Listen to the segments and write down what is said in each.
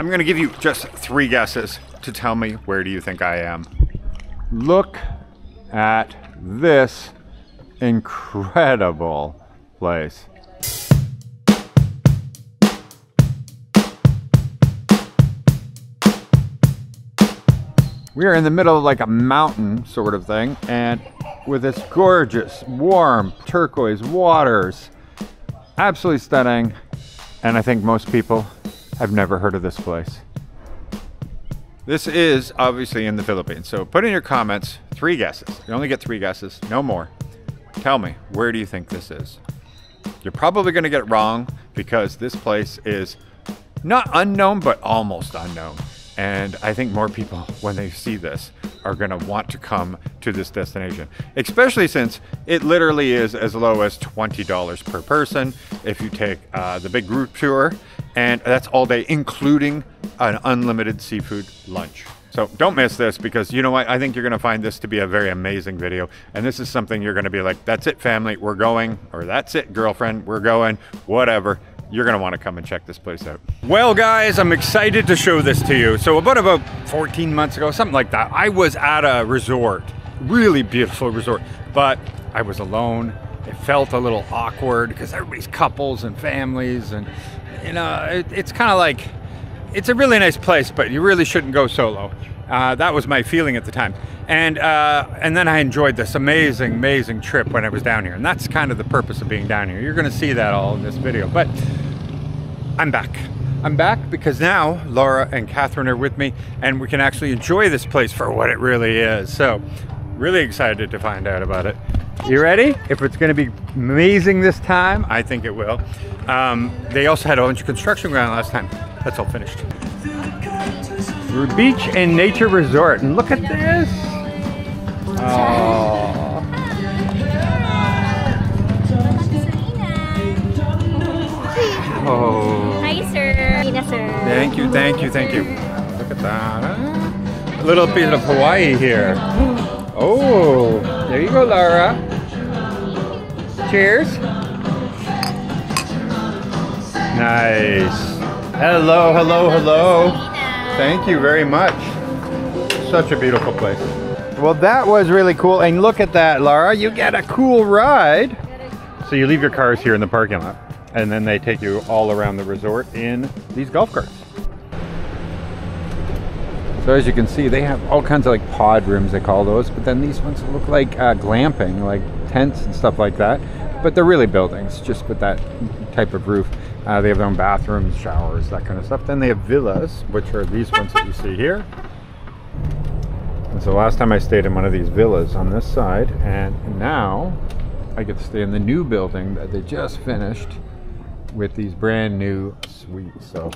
I'm gonna give you just 3 guesses to tell me where do you think I am. Look at this incredible place. We are in the middle of like a mountain sort of thing, and with this gorgeous, warm, turquoise waters. Absolutely stunning. And I think most people have never heard of this place. This is obviously in the Philippines. So put in your comments 3 guesses. You only get 3 guesses, no more. Tell me, where do you think this is? You're probably gonna get it wrong because this place is not unknown, but almost unknown. And I think more people, when they see this, are gonna want to come to this destination, especially since it literally is as low as $20 per person if you take the big group tour, and that's all day, including an unlimited seafood lunch. So don't miss this, because you know what? I think you're gonna find this to be a very amazing video, and this is something you're gonna be like, that's it family, we're going, or that's it girlfriend, we're going, whatever. You're gonna wanna come and check this place out. Well guys, I'm excited to show this to you. So about 14 months ago, something like that, I was at a resort, really beautiful resort, but I was alone. It felt a little awkward because everybody's couples and families, and you know, it's kind of like, it's a really nice place, but you really shouldn't go solo. That was my feeling at the time. And then I enjoyed this amazing trip when I was down here. And that's kind of the purpose of being down here. You're gonna see that all in this video, but I'm back. I'm back because now Laura and Catherine are with me, and we can actually enjoy this place for what it really is. So really excited to find out about it. You ready? If it's gonna be amazing this time, I think it will. They also had a bunch of construction ground last time. That's all finished. Beach and nature resort, and look at this. Oh. Oh. Hi, sir. Thank you. Look at that. A little bit of Hawaii here. Oh, there you go, Laura. Cheers. Nice. Hello. Thank you very much. Such a beautiful place. Well, that was really cool. And look at that, Laura. You get a cool ride. So you leave your cars here in the parking lot, and then they take you all around the resort in these golf carts. So as you can see, they have all kinds of like pod rooms, they call those, but then these ones look like glamping, like tents and stuff like that. But they're really buildings, just with that type of roof. They have their own bathrooms, showers, that kind of stuff. Then they have villas, which are these ones that you see here. And so last time I stayed in one of these villas on this side, and now I get to stay in the new building that they just finished with these brand new suites. So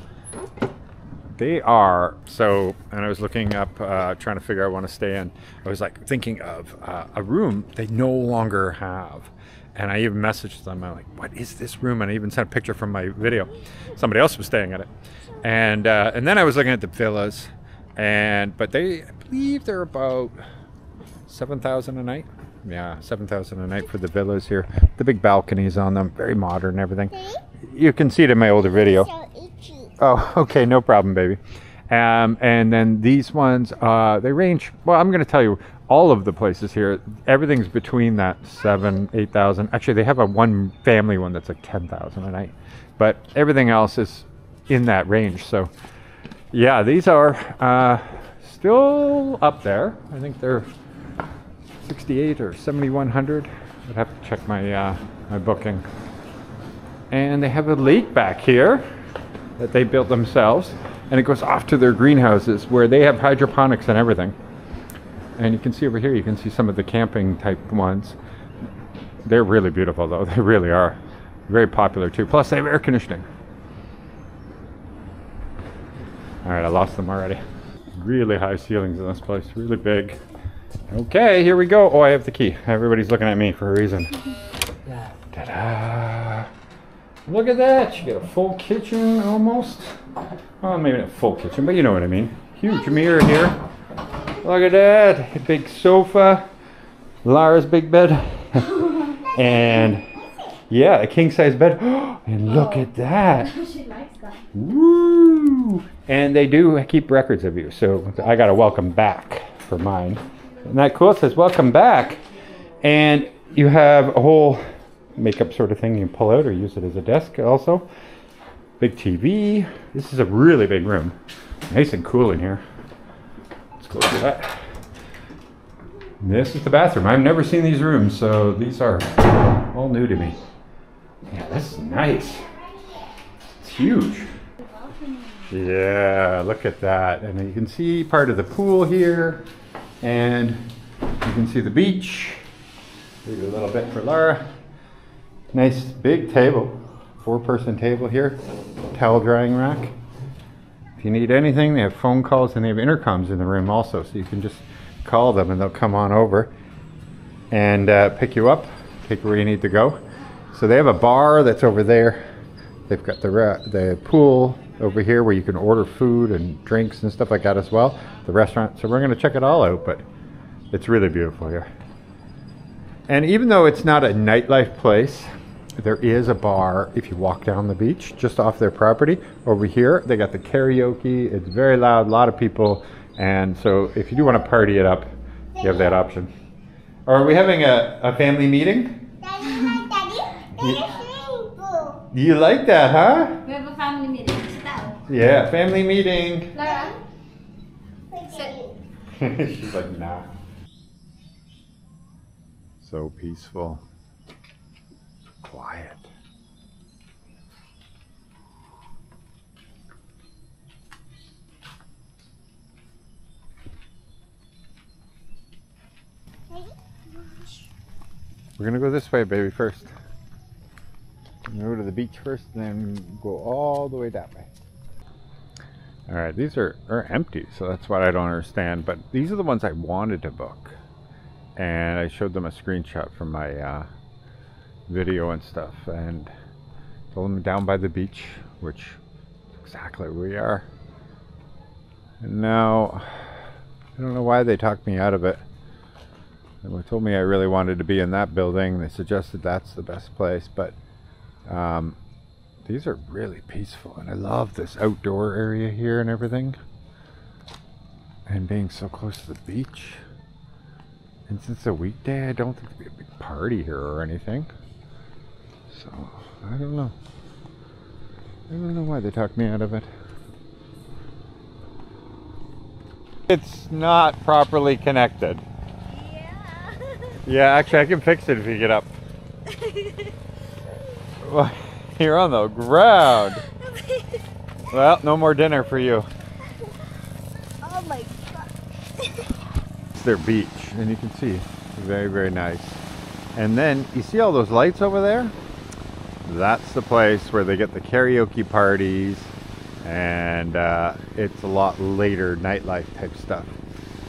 they are, and I was looking up, trying to figure out what I want to stay in. I was like thinking of a room they no longer have. And I even messaged them, I'm like, what is this room? And I even sent a picture from my video. Somebody else was staying at it. And then I was looking at the villas, but I believe they're about 7,000 a night. Yeah, 7,000 a night for the villas here. The big balconies on them, very modern and everything. You can see it in my older video. Oh, okay, no problem, baby. And then these ones, they range, well, I'm gonna tell you, all of the places here, everything's between that 7,000, 8,000. Actually, they have a one family one that's like 10,000 a night, but everything else is in that range. So yeah, these are still up there. I think they're 68 or 7,100. I'd have to check my my booking. And they have a lake back here that they built themselves, and it goes off to their greenhouses where they have hydroponics and everything. And you can see over here, you can see some of the camping type ones. They're really beautiful though, they really are. Very popular too, plus they have air conditioning. All right, I lost them already. Really high ceilings in this place, really big. Okay, here we go. Oh, I have the key. Everybody's looking at me for a reason. Ta-da! Look at that, you get a full kitchen almost. Well, maybe not full kitchen, but you know what I mean. Huge mirror here. Look at that, a big sofa, Lara's big bed, and yeah, a king size bed. And look at that. Woo! And they do keep records of you, so I got a welcome back for mine. Isn't that cool? It says welcome back. And you have a whole makeup sort of thing you can pull out or use it as a desk also. Big TV. This is a really big room. Nice and cool in here. Let's close that. This is the bathroom. I've never seen these rooms, so these are all new to me. Yeah, this is nice. It's huge. Yeah, look at that. And you can see part of the pool here, and you can see the beach. Maybe a little bit for Laura. Nice big table, 4-person table here. Towel drying rack. If you need anything, they have phone calls and they have intercoms in the room also, so you can just call them and they'll come on over and pick you up, take you where you need to go. So they have a bar that's over there. They've got the pool over here where you can order food and drinks and stuff like that as well. The restaurant. So we're going to check it all out, but it's really beautiful here. And even though it's not a nightlife place, there is a bar if you walk down the beach just off their property. Over here, they got the karaoke. It's very loud, a lot of people. And so if you do want to party it up, you have that option. Are we having a family meeting? Daddy, you like that, huh? We have a family meeting. Yeah, family meeting. Laura, sit. She's like, nah. So peaceful. Quiet. We're gonna go this way, baby, first. We're gonna go to the beach first, and then go all the way that way. All right, these are empty, so that's what I don't understand. But these are the ones I wanted to book, and I showed them a screenshot from my video and stuff, and told them down by the beach, which is exactly where we are. And now I don't know why they talked me out of it. They told me I really wanted to be in that building. They suggested that's the best place, but these are really peaceful, and I love this outdoor area here and everything, and being so close to the beach. And since it's a weekday, I don't think there'll be a big party here or anything. So I don't know. I don't know why they talked me out of it. It's not properly connected. Yeah, actually I can fix it if you get up. Well, you're on the ground. Well, no more dinner for you. Oh my god. It's their beach, and you can see, very, very nice. And then, you see all those lights over there? That's the place where they get the karaoke parties, and it's a lot later nightlife type stuff.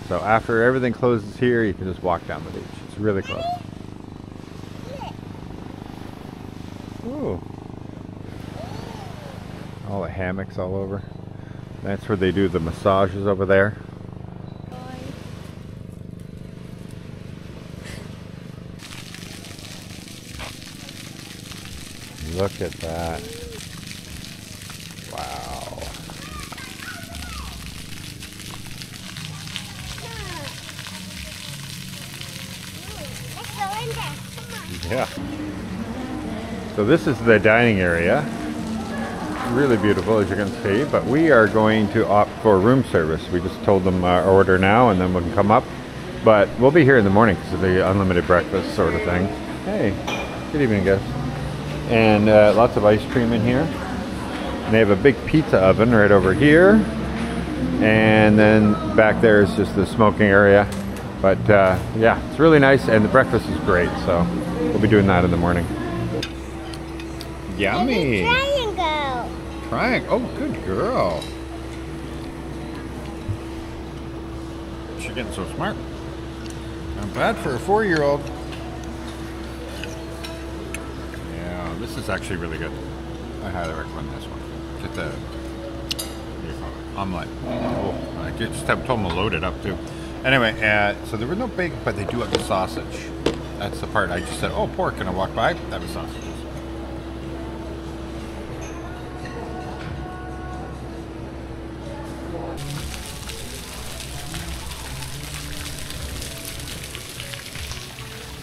So after everything closes here, you can just walk down the beach. It's really close. Ooh. All the hammocks all over. That's where they do the massages over there. Look at that. Wow. Yeah. So this is the dining area. Really beautiful, as you can see, but we are going to opt for room service. We just told them our order now, and then we can come up. But we'll be here in the morning because of the unlimited breakfast sort of thing. Hey, good evening, guys. And lots of ice cream in here. And they have a big pizza oven right over here. And then back there is just the smoking area. But yeah, it's really nice, and the breakfast is great, so we'll be doing that in the morning. Yummy! Triangle! Triangle! Oh, good girl! She's getting so smart. Not bad for a 4-year-old. Yeah, this is actually really good. I highly recommend this one. Get the, what do you call it? Omelette. Oh, I just told them to load it up too. Anyway, so there was no bacon, but they do have the sausage. That's the part I just said, oh, pork, and I walked by, that was sausages.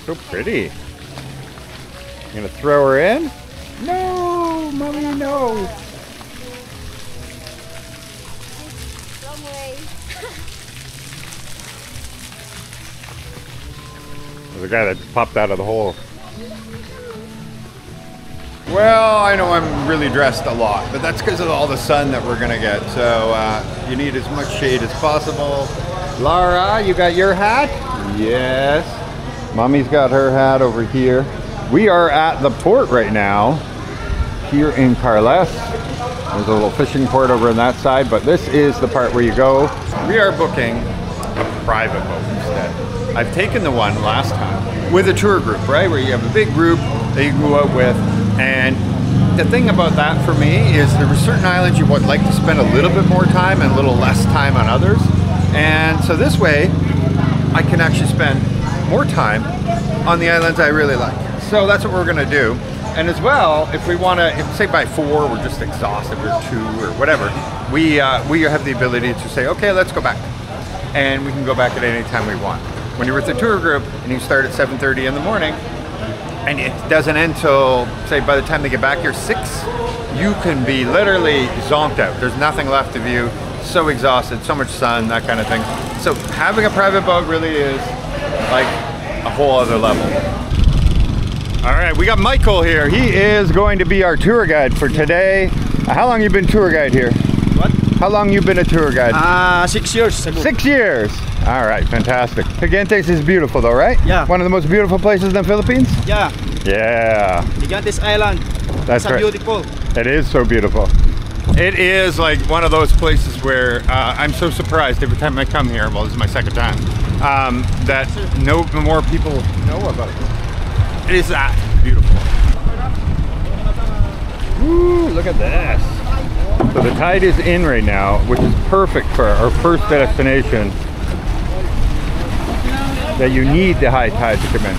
So pretty. You gonna throw her in? No, mommy, no. Wrong way. There's a guy that just popped out of the hole. Well, I know I'm really dressed a lot, but that's because of all the sun that we're gonna get. So you need as much shade as possible. Laura, you got your hat? Yes. Mommy's got her hat over here. We are at the port right now, here in Carles. There's a little fishing port over on that side, but this is the part where you go. We are booking a private boat instead. I've taken the one last time with a tour group, right? Where you have a big group that you can go out with. And the thing about that for me is there are certain islands you would like to spend a little bit more time and a little less time on others. And so this way, I can actually spend more time on the islands I really like. So that's what we're gonna do. And as well, if we wanna, if say by 4, we're just exhausted, or 2, or whatever, we have the ability to say, okay, let's go back. And we can go back at any time we want. When you're with the tour group and you start at 7:30 in the morning, and it doesn't end till, say, by the time they get back here, 6, you can be literally zonked out. There's nothing left of you, so exhausted, so much sun, that kind of thing. So having a private boat really is like a whole other level. All right, we got Michael here. He is going to be our tour guide for today. How long you been tour guide here? What? How long you been a tour guide? 6 years ago. 6 years. All right, fantastic. Gigantes is beautiful though, right? Yeah. One of the most beautiful places in the Philippines? Yeah. Yeah. Gigantes Island. That's right. Beautiful. It is so beautiful. It is like one of those places where I'm so surprised every time I come here, well, this is my second time, that no more people know about it. It is that beautiful. Woo, look at this. So the tide is in right now, which is perfect for our first destination. That you need the high tide to come in.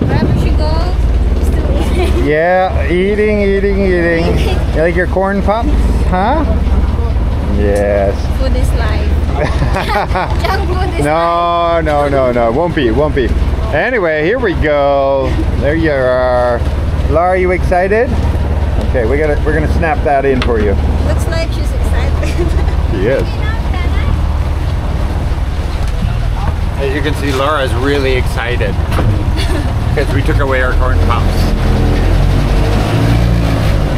Wherever she goes, still eating. Yeah, eating. You like your corn pops? Huh? Yes. Food is life. Junk food is life. No. Won't be. Anyway, here we go. There you are. Laura, you excited? Okay, we're gonna snap that in for you. Looks like she's excited. She is. As you can see, Laura's really excited because we took away our corn pops.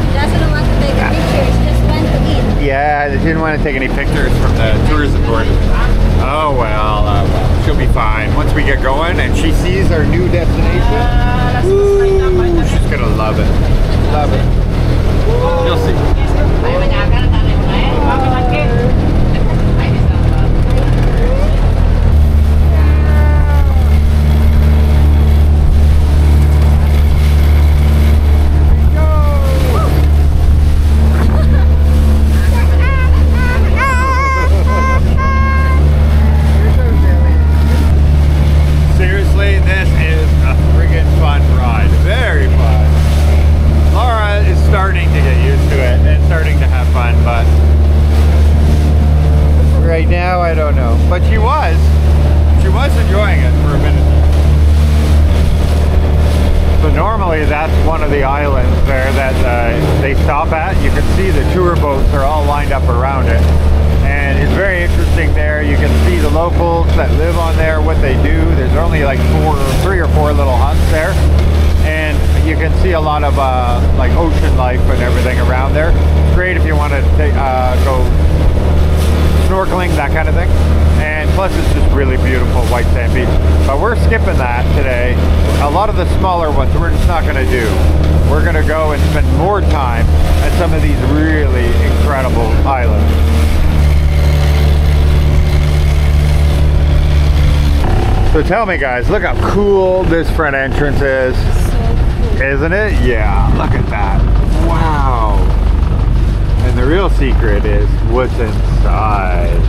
She doesn't want to take pictures, just want to eat. Yeah, she didn't want to take any pictures from the tourism board. Oh well, she'll be fine. Once we get going and she sees our new destination, woo, she's gonna love it. Love it. You'll see. Seriously, this is a friggin' fun ride. Very fun. Laura is starting to get used to it and starting to have fun, but right now I don't know. But she was enjoying it for a minute. So normally that's one of the islands there that they stop at. You can see the tour boats are all lined up around it. And it's very interesting there. You can see the locals that live on there, what they do. There's only like 3 or 4 little huts there. And you can see a lot of like ocean life and everything around there. It's great if you want to go snorkeling, that kind of thing. And plus it's just really beautiful white sand beach. But we're skipping that today. A lot of the smaller ones we're just not going to do. We're going to go and spend more time at some of these really incredible islands. So tell me guys, look how cool this front entrance is. So cool. Isn't it? Yeah, look at that. Wow. And the real secret is what's inside.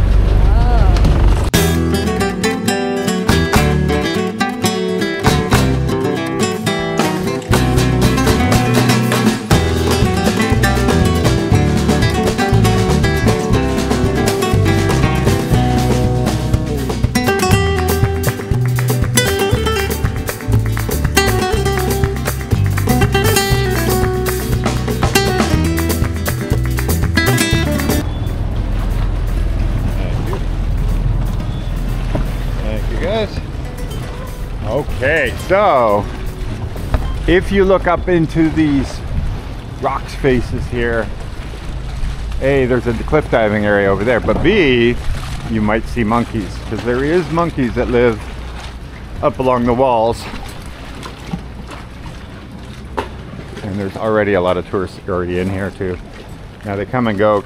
Okay, so if you look up into these rock faces here, A, there's a cliff diving area over there, but B, you might see monkeys, because there is monkeys that live up along the walls. And there's already a lot of tourists already in here too. Now they come and go,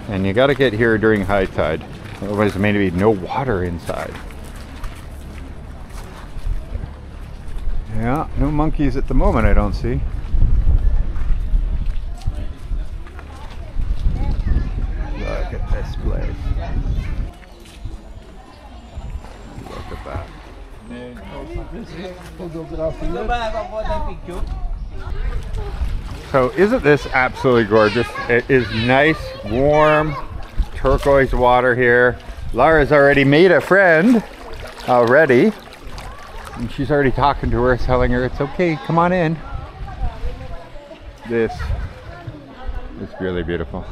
and you got to get here during high tide, otherwise there may be no water inside. Yeah, no monkeys at the moment, I don't see. Look at this place. Look at that. So isn't this absolutely gorgeous? It is nice, warm, turquoise water here. Lara's already made a friend already. And she's already talking to her, telling her it's okay, come on in. This is really beautiful.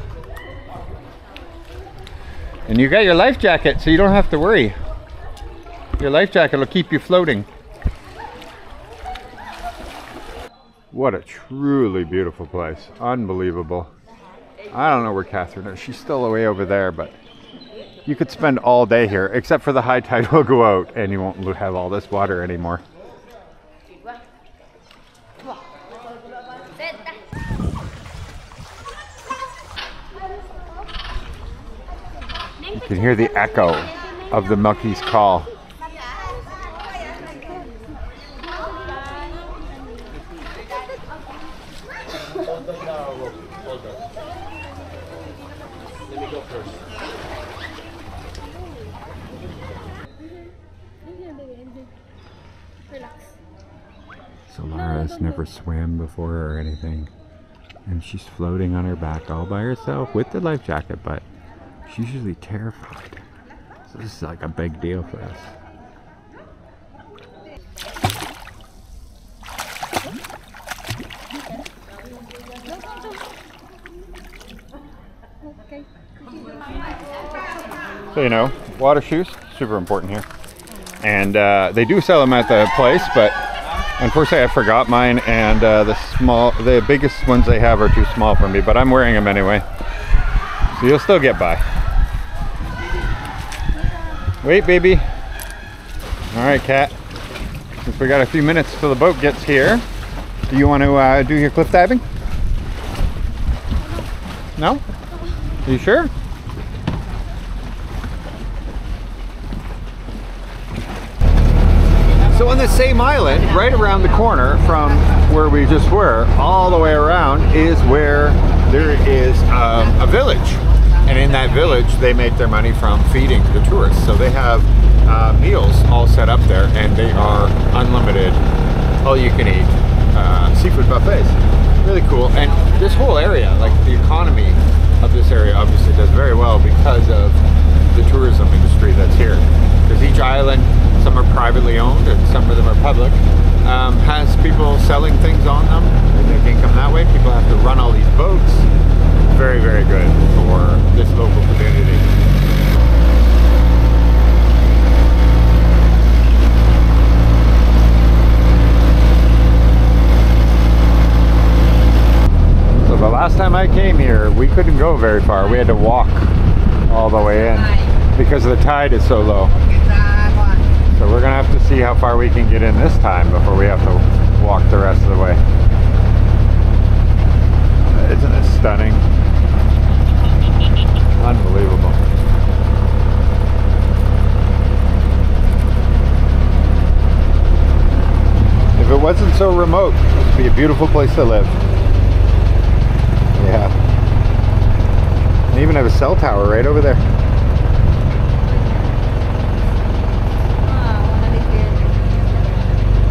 And you got your life jacket, so you don't have to worry. Your life jacket will keep you floating. What a truly beautiful place. Unbelievable. I don't know where Catherine is. She's still away over there, but you could spend all day here, except for the high tide will go out and you won't have all this water anymore. You can hear the echo of the monkey's call. Let me go first. So Lara's never swam before or anything, and she's floating on her back all by herself with the life jacket, but she's usually terrified. So this is like a big deal for us. So you know, water shoes, super important here. And they do sell them at the place, but unfortunately I forgot mine, and the biggest ones they have are too small for me, but I'm wearing them anyway. So you'll still get by. Wait, baby. All right, cat. Since we got a few minutes till the boat gets here, do you want to do your cliff diving? No? Are you sure? So on the same island, right around the corner from where we just were, all the way around is where there is a village. And in that village, they make their money from feeding the tourists. So they have meals all set up there, and they are unlimited, all-you-can-eat seafood buffets. Really cool. And this whole area, like the economy of this area obviously does very well because of the tourism industry that's here. Because each island, some are privately owned and some of them are public, has people selling things on them. They make income that way. People have to run all these boats. Very, very good for this local community. So the last time I came here, we couldn't go very far. We had to walk all the way in because the tide is so low. So we're gonna have to see how far we can get in this time before we have to walk the rest of the way. Isn't it stunning? Unbelievable. If it wasn't so remote, it would be a beautiful place to live. Yeah. They even have a cell tower right over there.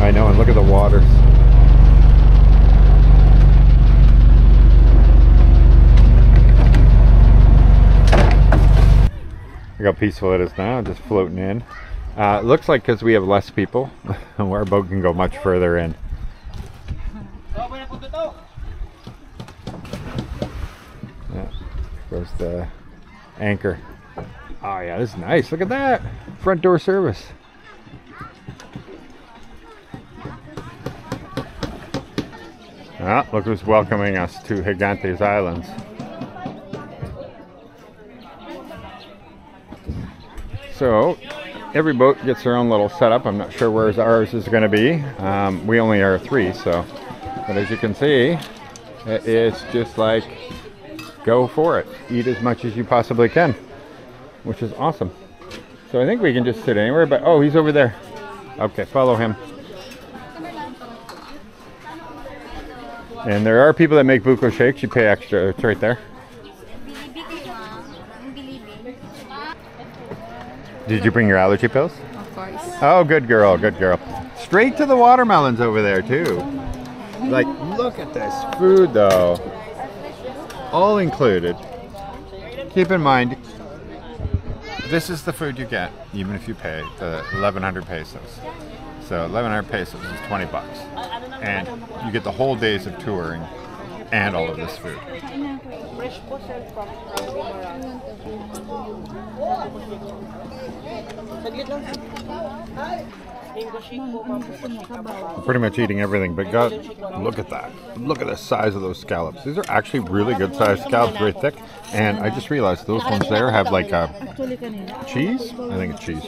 I know, and look at the waters. Look how peaceful it is now, just floating in. It looks like because we have less people, our boat can go much further in. Yeah, goes the anchor. Oh yeah, this is nice. Look at that. Front door service. Ah, look who's welcoming us to Gigantes Islands. So, every boat gets their own little setup. I'm not sure where ours is going to be. We only are 3, so. But as you can see, it's just like, go for it. Eat as much as you possibly can, which is awesome. So I think we can just sit anywhere, but oh, he's over there. Okay, follow him. And there are people that make buko shakes. You pay extra. It's right there. Did you bring your allergy pills? Of course. Oh, good girl, good girl. Straight to the watermelons over there too. Like, look at this food though. All included. Keep in mind, this is the food you get, even if you pay the 1,100 pesos. So 1,100 pesos is 20 bucks. And you get the whole days of touring and all of this food. Pretty much eating everything, but God, look at that. Look at the size of those scallops. These are actually really good sized scallops, very thick. And I just realized those ones there have like a cheese? I think it's cheese.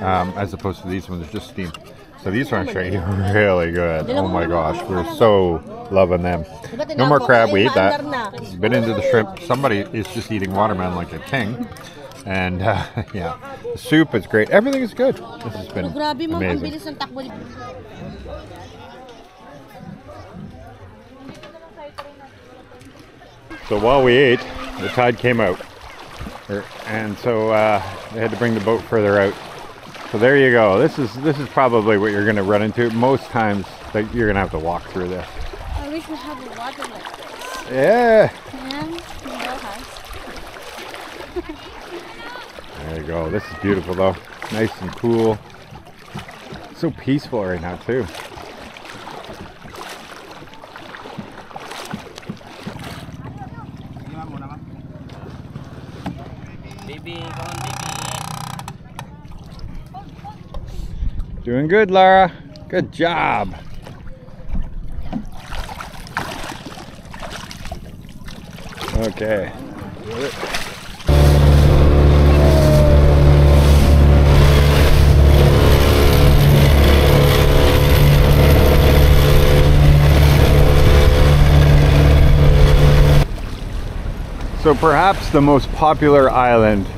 As opposed to these ones, they're just steamed. So these are actually really good. Oh my gosh, we're so loving them. No more crab, we ate that. Been into the shrimp. Somebody is just eating watermelon like a king. And yeah, the soup is great. Everything is good. This has been amazing. So while we ate, the tide came out. And so they had to bring the boat further out. So there you go. This is probably what you're going to run into. Most times that you're going to have to walk through this. I wish we had a water like this. Yeah. And There you go. This is beautiful though. Nice and cool. So peaceful right now too. Doing good, Lara. Good job. Okay. So perhaps the most popular island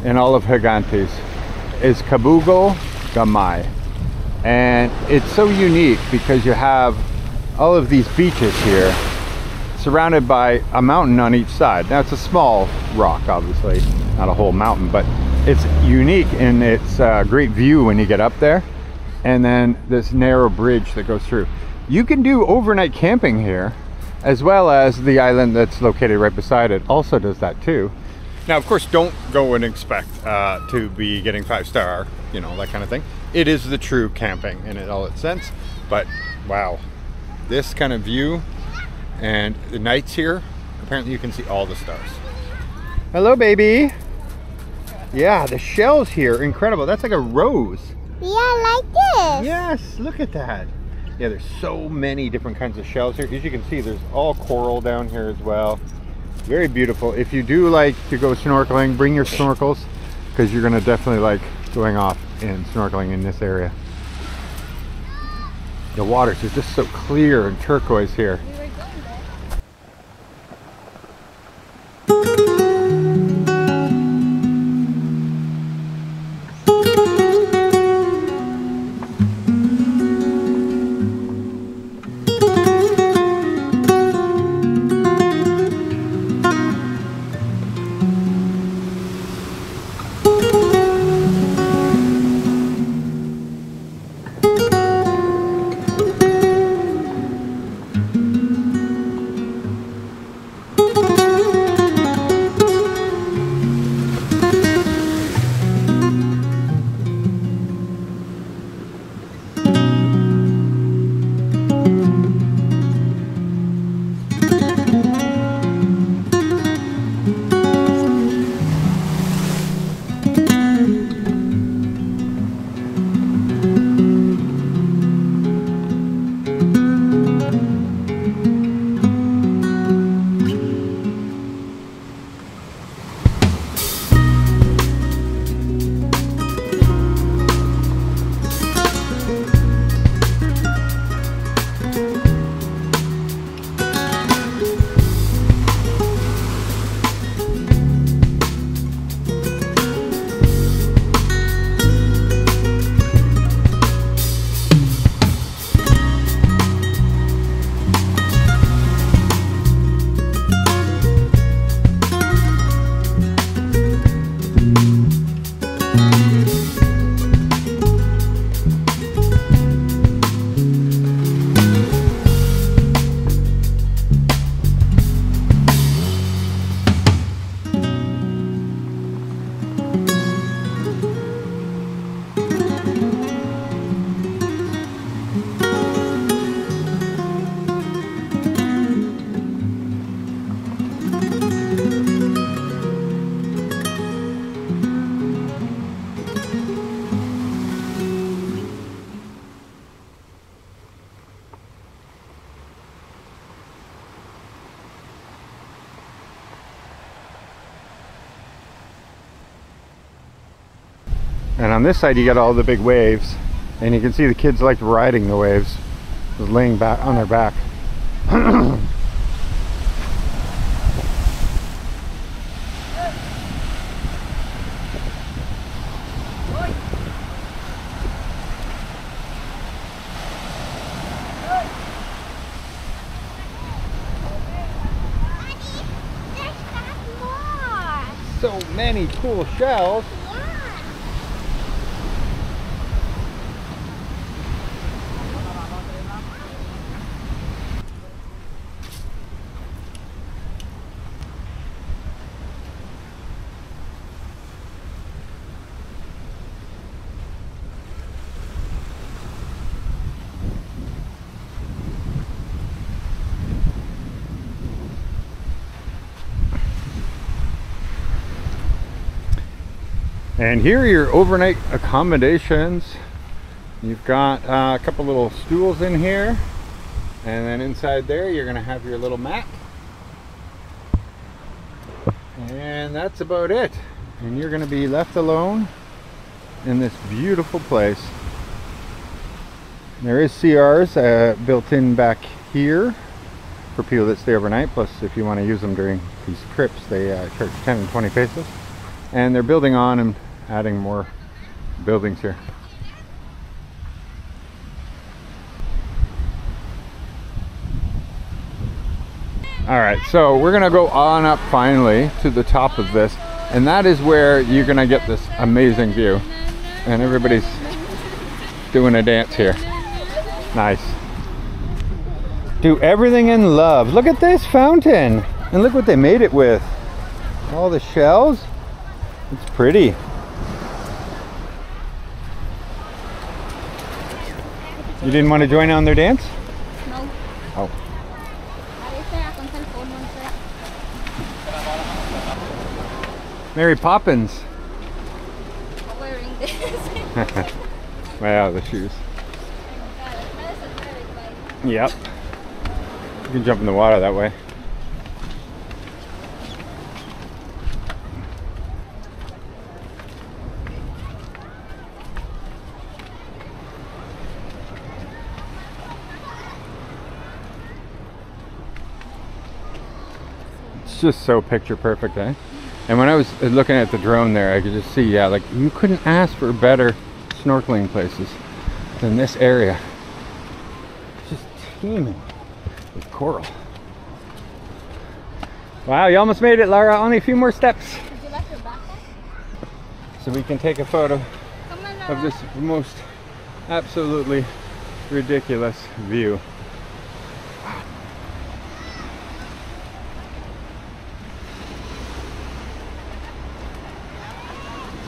in all of Gigantes is Cabugao Gamay. And it's so unique because you have all of these beaches here surrounded by a mountain on each side. Now it's a small rock, obviously, not a whole mountain, but it's unique in its great view when you get up there. And then this narrow bridge that goes through. You can do overnight camping here, as well as the island that's located right beside it also does that too. Now, of course, don't go and expect to be getting 5-star, you know, that kind of thing. It is the true camping in all its sense, but wow, this kind of view and the nights here, apparently you can see all the stars. Hello, baby. Yeah, the shells here, incredible. That's like a rose. yeah, like this. Yes, look at that. Yeah, there's so many different kinds of shells here. As you can see, there's all coral down here as well. Very beautiful. If you do like to go snorkeling, bring your snorkels, because you're going to definitely like going off and snorkeling in this area. The waters are just so clear and turquoise here. And on this side you got all the big waves, and you can see the kids like riding the waves, just laying back on their back. So many cool shells. And here are your overnight accommodations. You've got a couple little stools in here, and then inside there you're gonna have your little mat. And that's about it. And you're gonna be left alone in this beautiful place. There is CRs built in back here for people that stay overnight. Plus, if you want to use them during these trips, they charge 10 and 20 pesos. And they're building on and adding more buildings here. All right, so we're gonna go on up finally to the top of this, and that is where you're gonna get this amazing view. And everybody's doing a dance here. Nice. Do everything in love. Look at this fountain, and look what they made it with. All the shells. It's pretty. You didn't want to join on their dance? No. Oh. Mary Poppins. Wearing this. Wow, the shoes. Yep. You can jump in the water that way. Just so picture perfect, eh? And when I was looking at the drone there, I could just see, yeah, like you couldn't ask for better snorkeling places than this area. It's just teeming with coral. Wow, you almost made it, Lara. Only a few more steps. Would you like your backpack? So we can take a photo Come on, of Laura. this most absolutely ridiculous view.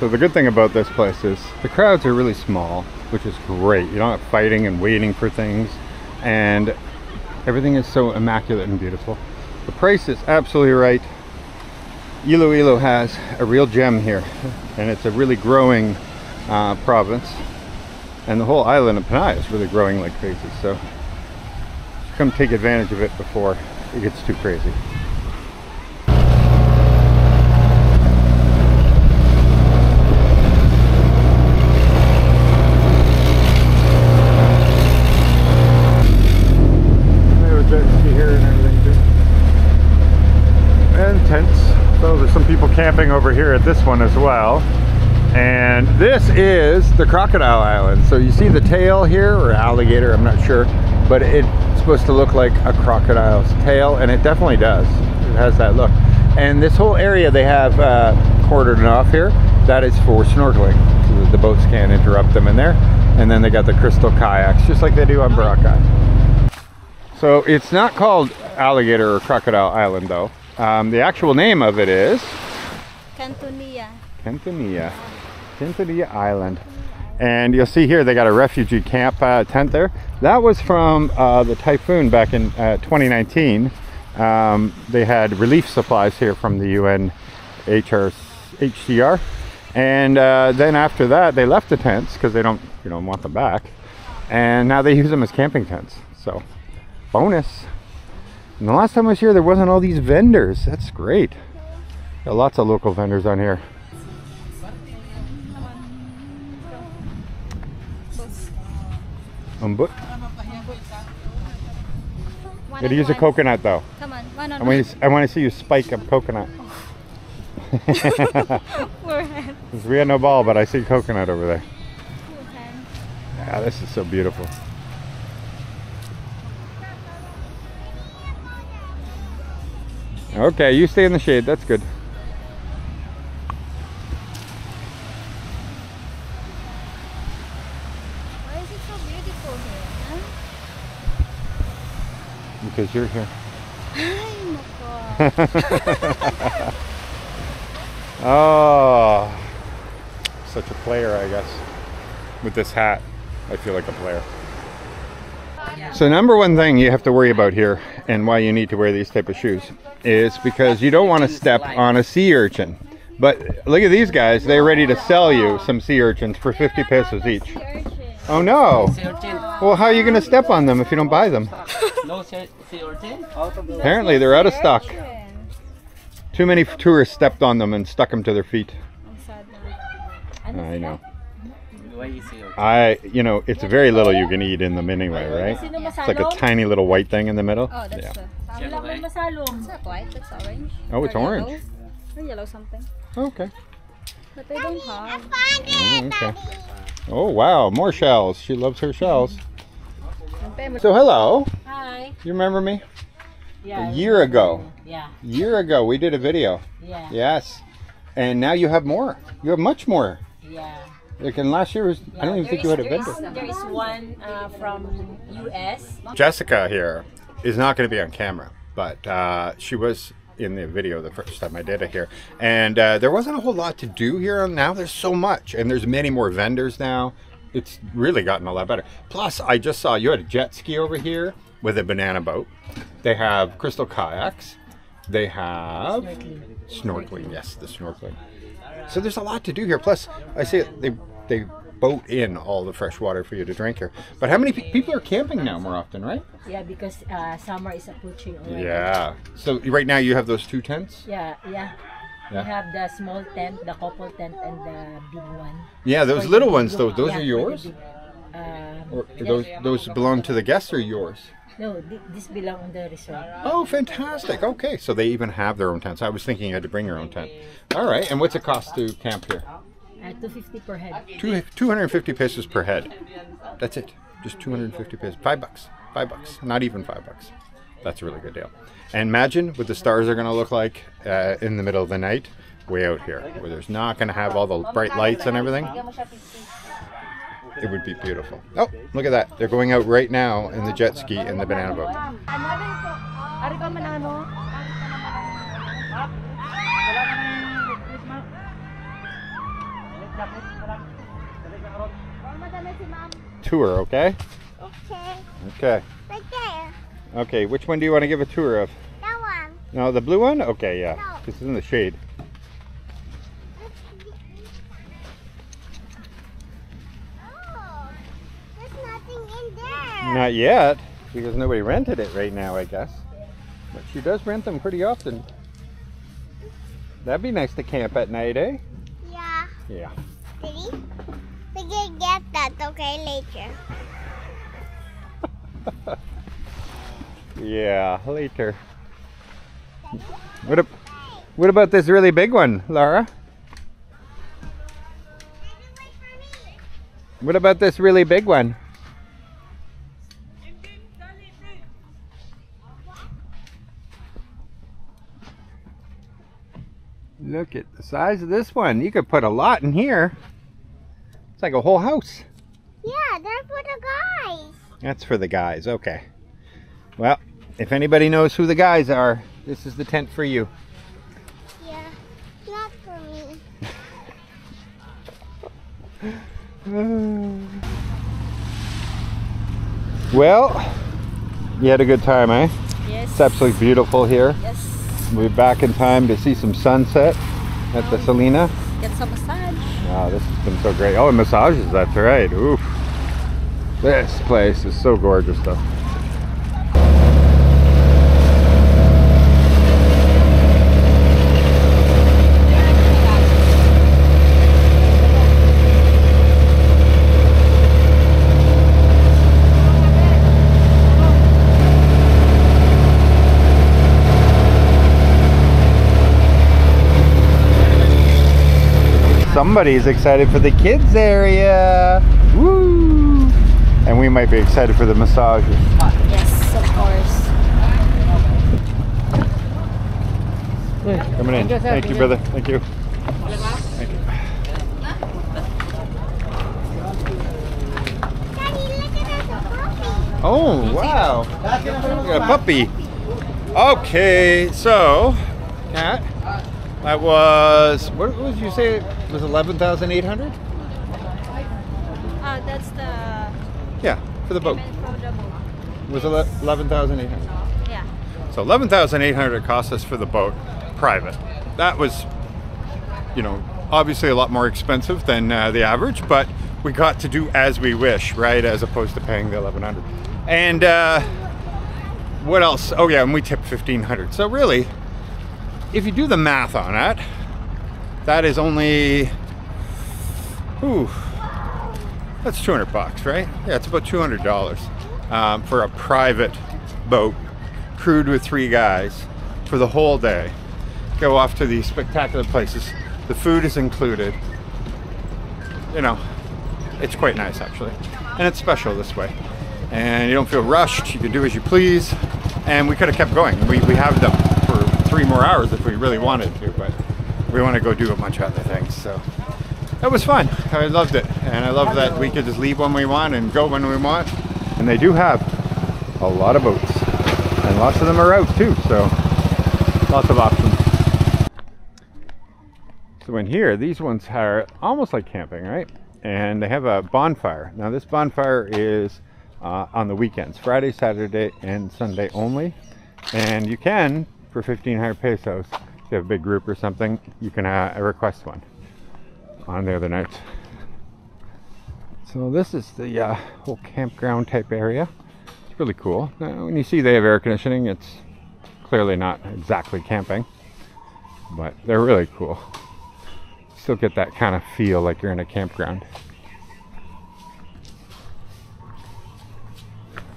So the good thing about this place is the crowds are really small, which is great. You don't have fighting and waiting for things, and everything is so immaculate and beautiful. The price is absolutely right. Iloilo has a real gem here, and it's a really growing province, and the whole island of Panay is really growing like crazy. So come take advantage of it before it gets too crazy. So there's some people camping over here at this one as well. And this is the Crocodile Island. So you see the tail here, or alligator, I'm not sure, but it's supposed to look like a crocodile's tail, and it definitely does. It has that look. And this whole area they have cordoned off here, that is for snorkeling. So the boats can't interrupt them in there. And then they got the crystal kayaks, just like they do on Boracay. So it's not called Alligator or Crocodile Island though. The actual name of it is Cantonia. Cantonia Island. And you'll see here they got a refugee camp tent there. That was from the typhoon back in 2019. They had relief supplies here from the UN HCR. And then after that they left the tents because they don't want them back. And now they use them as camping tents. So bonus. And the last time I was here, there wasn't all these vendors. That's great. Got lots of local vendors on here. Umbut. Gotta use a coconut though. Come on, one on I want to see you spike a coconut. forehead. We had no ball, but I see coconut over there. Forehead. Yeah, this is so beautiful. Okay, you stay in the shade. That's good. Why is it so beautiful here? Huh? Because you're here. Ay, nako. Oh, such a player, I guess. With this hat, I feel like a player. So number one thing you have to worry about here, and why you need to wear these type of shoes, is because you don't want to step on a sea urchin. But look at these guys, they're ready to sell you some sea urchins for 50 pesos each. Oh no! Well, how are you going to step on them if you don't buy them? Apparently they're out of stock. Too many tourists stepped on them and stuck them to their feet. I know. You know, it's very little you can eat in them anyway, right? It's like a tiny little white thing in the middle. Oh, that's yeah. It's not white, it's orange. Oh, it's orange. Yellow. Or yellow something. Okay. But they don't have. Okay. Oh wow, more shells. She loves her shells. So hello. Hi. You remember me? Yeah. A year ago. Yeah. A year ago we did a video. Yeah. Yes. And now you have more. You have much more. Yeah. Like in last year was, I don't even think you had a vendor. There is one from US. Jessica here is not going to be on camera, but she was in the video the first time I did it here. And there wasn't a whole lot to do here. Now there's so much, and there's many more vendors now. It's really gotten a lot better. Plus, I just saw you had a jet ski over here with a banana boat. They have crystal kayaks. They have snorkeling. Yes, the snorkeling. So there's a lot to do here. Plus, I say they boat in all the fresh water for you to drink here. But how many people are camping now more often, right? Yeah, because summer is approaching already. Yeah. So right now you have those two tents? Yeah. We have the small tent, the couple tent, and the big one. Yeah, those little ones, those are yours? Or yes. those belong to the guests or yours? No, this belong on the resort. Oh, fantastic. Okay, so they even have their own tents. I was thinking you had to bring your own tent. All right, and what's it cost to camp here? 250 per head. 250 pesos per head. That's it. Just 250 pesos. $5. $5. Not even $5. That's a really good deal. And imagine what the stars are going to look like in the middle of the night, way out here, where there's not going to have all the bright lights and everything. It would be beautiful. Oh, look at that. They're going out right now in the jet ski and the banana boat. Tour, okay? Okay. Okay. Right there. Okay, which one do you want to give a tour of? That one. No, the blue one? Okay, yeah. No. This is in the shade. Oh, there's nothing in there. Not yet, because nobody rented it right now, I guess. But she does rent them pretty often. That'd be nice to camp at night, eh? Yeah. Yeah. Daddy, we can get that, okay, later. Yeah, later. What about this really big one, Laura? What about this really big one? Look at the size of this one. You could put a lot in here. It's like a whole house. Yeah, that's for the guys. That's for the guys, okay. Well, if anybody knows who the guys are, this is the tent for you. Yeah, not for me. Well, you had a good time, eh? Yes. It's absolutely beautiful here. Yes. We'll be back in time to see some sunset at the Salina. Get some massage. Oh, this has been so great. Oh, and massages, that's right. Oof. This place is so gorgeous though. somebody's excited for the kids area. Woo! And we might be excited for the massages. Yes, of course. Coming in. Thank you, brother. Thank you. Thank you. Oh, wow. We got a puppy. Okay, so, Kat, that was, what did you say? It was 11,800? That's the Yeah, for the boat. payment for the boat. It was 11,800. Yeah. So 11,800 cost us for the boat, private. That was, you know, obviously a lot more expensive than the average, but we got to do as we wish, right? As opposed to paying the 1,100. And what else? Oh yeah, and we tipped 1,500. So really, if you do the math on it, that is only, ooh, that's 200 bucks, right? Yeah, it's about $200 for a private boat, crewed with 3 guys for the whole day. Go off to these spectacular places. The food is included. You know, it's quite nice actually. And it's special this way. And you don't feel rushed, you can do as you please. And we could have kept going. We have them for 3 more hours if we really wanted to, but we want to go do a bunch of other things. So that was fun. I loved it. And I love that we could just leave when we want and go when we want. And they do have a lot of boats. And lots of them are out too, so lots of options. So in here, these ones are almost like camping, right? And they have a bonfire. Now this bonfire is on the weekends, Friday, Saturday, and Sunday only. And you can, for 1,500 pesos, if you have a big group or something, you can request one on the other nights. So this is the whole campground type area. It's really cool. Now, when you see they have air conditioning, it's clearly not exactly camping, but they're really cool. Still get that kind of feel like you're in a campground.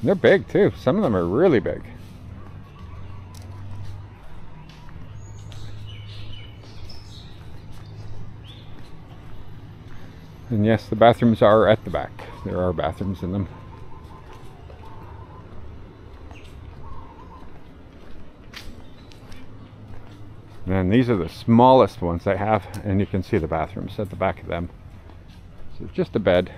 They're big too. Some of them are really big. And yes, the bathrooms are at the back. There are bathrooms in them. And these are the smallest ones they have, and you can see the bathrooms at the back of them. So just a bed.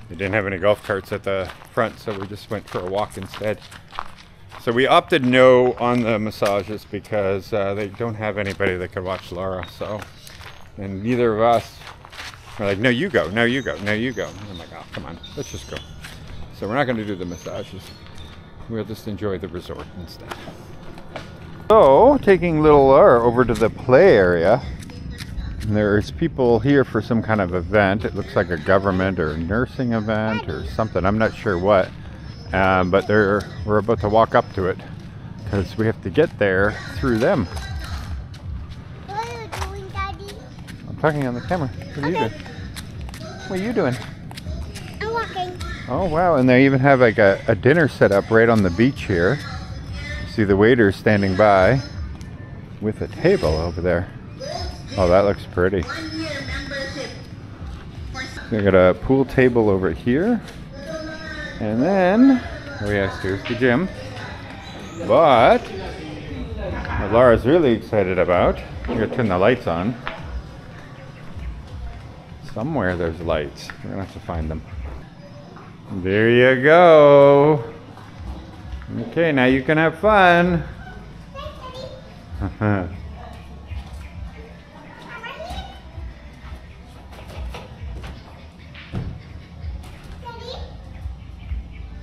They didn't have any golf carts at the front, so we just went for a walk instead. So we opted no on the massages because they don't have anybody that could watch Laura. So, and neither of us were like, no, you go, no, you go, no, you go. And I'm like, oh, come on, let's just go. So we're not going to do the massages. We'll just enjoy the resort instead. So, taking little Laura over to the play area. There's people here for some kind of event. It looks like a government or nursing event or something. I'm not sure what. But we're about to walk up to it because we have to get there through them. What are you doing, Daddy? I'm talking on the camera. What are you doing? What are you doing? I'm walking. Oh wow, and they even have like a dinner set up right on the beach here. See the waiters standing by with a table over there. Oh, that looks pretty. We got a pool table over here. And then, oh yes, here's the gym. But, what Laura's really excited about, I'm going to turn the lights on. Somewhere there's lights. We're going to have to find them. There you go. Okay, now you can have fun.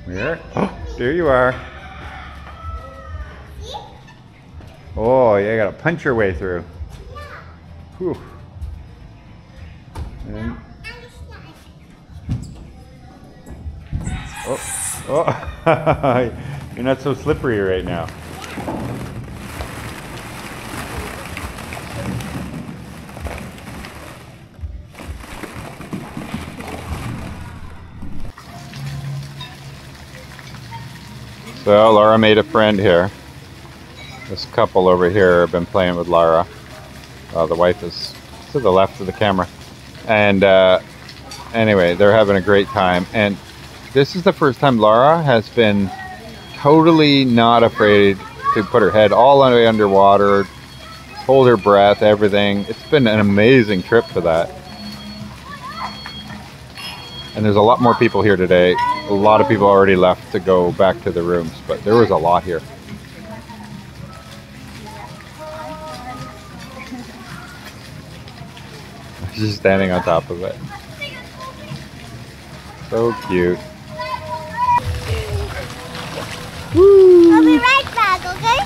Where? Oh, there you are. Oh, you gotta punch your way through. Whew. And oh, you're not so slippery right now. So Laura made a friend here. This couple over here have been playing with Lara. The wife is to the left of the camera. And anyway, they're having a great time. And this is the first time Lara has been totally not afraid to put her head all the way underwater, hold her breath, everything. It's been an amazing trip for that. And there's a lot more people here today. A lot of people already left to go back to the rooms, but there was a lot here. She's standing on top of it. So cute. Woo. I'll be right back, okay?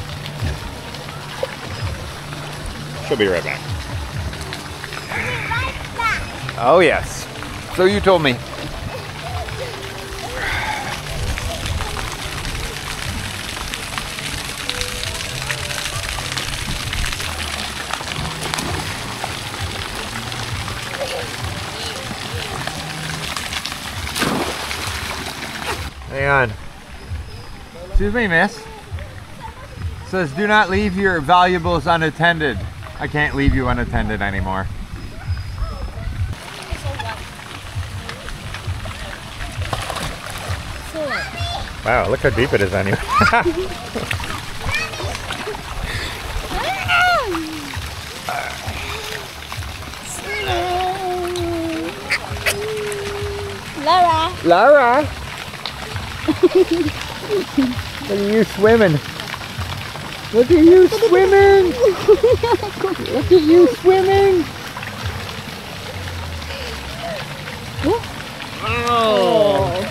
She'll be right back. I'll be right back. Oh yes. So you told me. Hang on. Excuse me, miss. It says do not leave your valuables unattended. I can't leave you unattended anymore. Wow, look how deep it is anyway. Lara. Lara! Look at you swimming. Look at you swimming. Look at you swimming. Oh.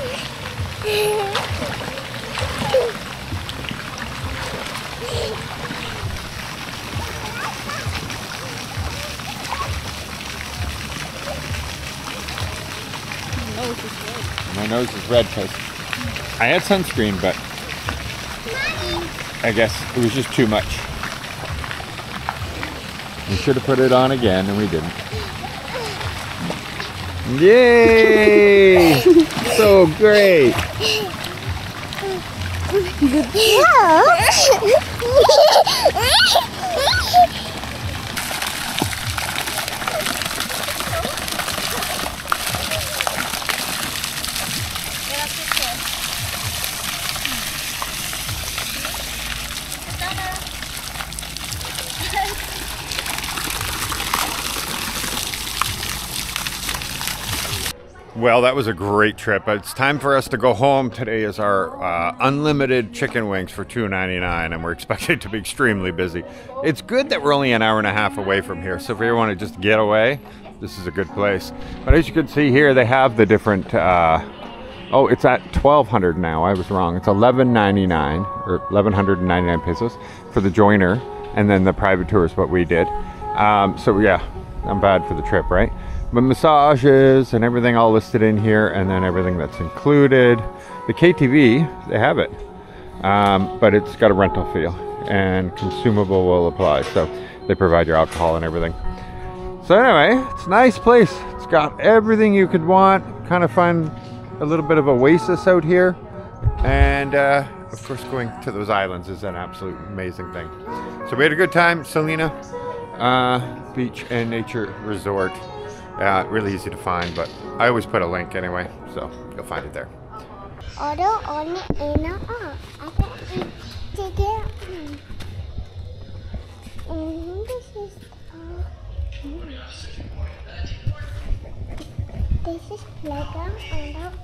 My nose is red because I had sunscreen, but I guess it was just too much. We should have put it on again, and we didn't. Yay! So great! Well, that was a great trip. It's time for us to go home. Today is our unlimited chicken wings for $2.99, and we're expected to be extremely busy. It's good that we're only an hour and a half away from here, so if you want to just get away, this is a good place. But as you can see here, they have the different, oh, it's at $1,200 now. I was wrong. It's $11.99 or 1,199 pesos for the joiner, and then the private tour is what we did. So yeah, I'm bad for the trip, right? But massages and everything all listed in here, and then everything that's included. The KTV, they have it, but it's got a rental fee, and consumable will apply. So they provide your alcohol and everything. So anyway, it's a nice place. It's got everything you could want. Kind of find a little bit of oasis out here, and of course going to those islands is an absolute amazing thing. So we had a good time. Salina Beach and Nature Resort. Really easy to find, but I always put a link anyway, so you'll find it there. This is playground on the house.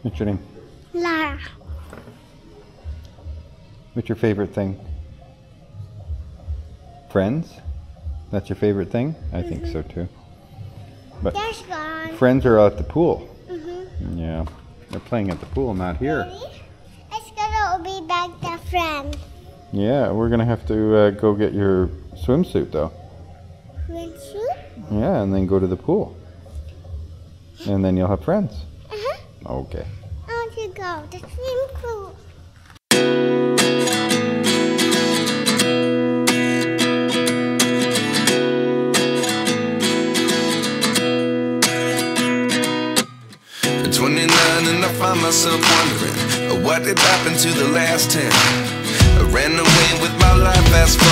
What's your name? Lara. What's your favorite thing? Friends? That's your favorite thing? I think so too. But There's gone. friends are at the pool. Yeah, they're playing at the pool, not here. It's gonna be back to friend. Yeah, we're gonna have to go get your swimsuit though. Swimsuit? Yeah, and then go to the pool. And then you'll have friends. Okay. I want to go to swim pool. different. What did happen to the last 10? I ran away with my life, fast forward.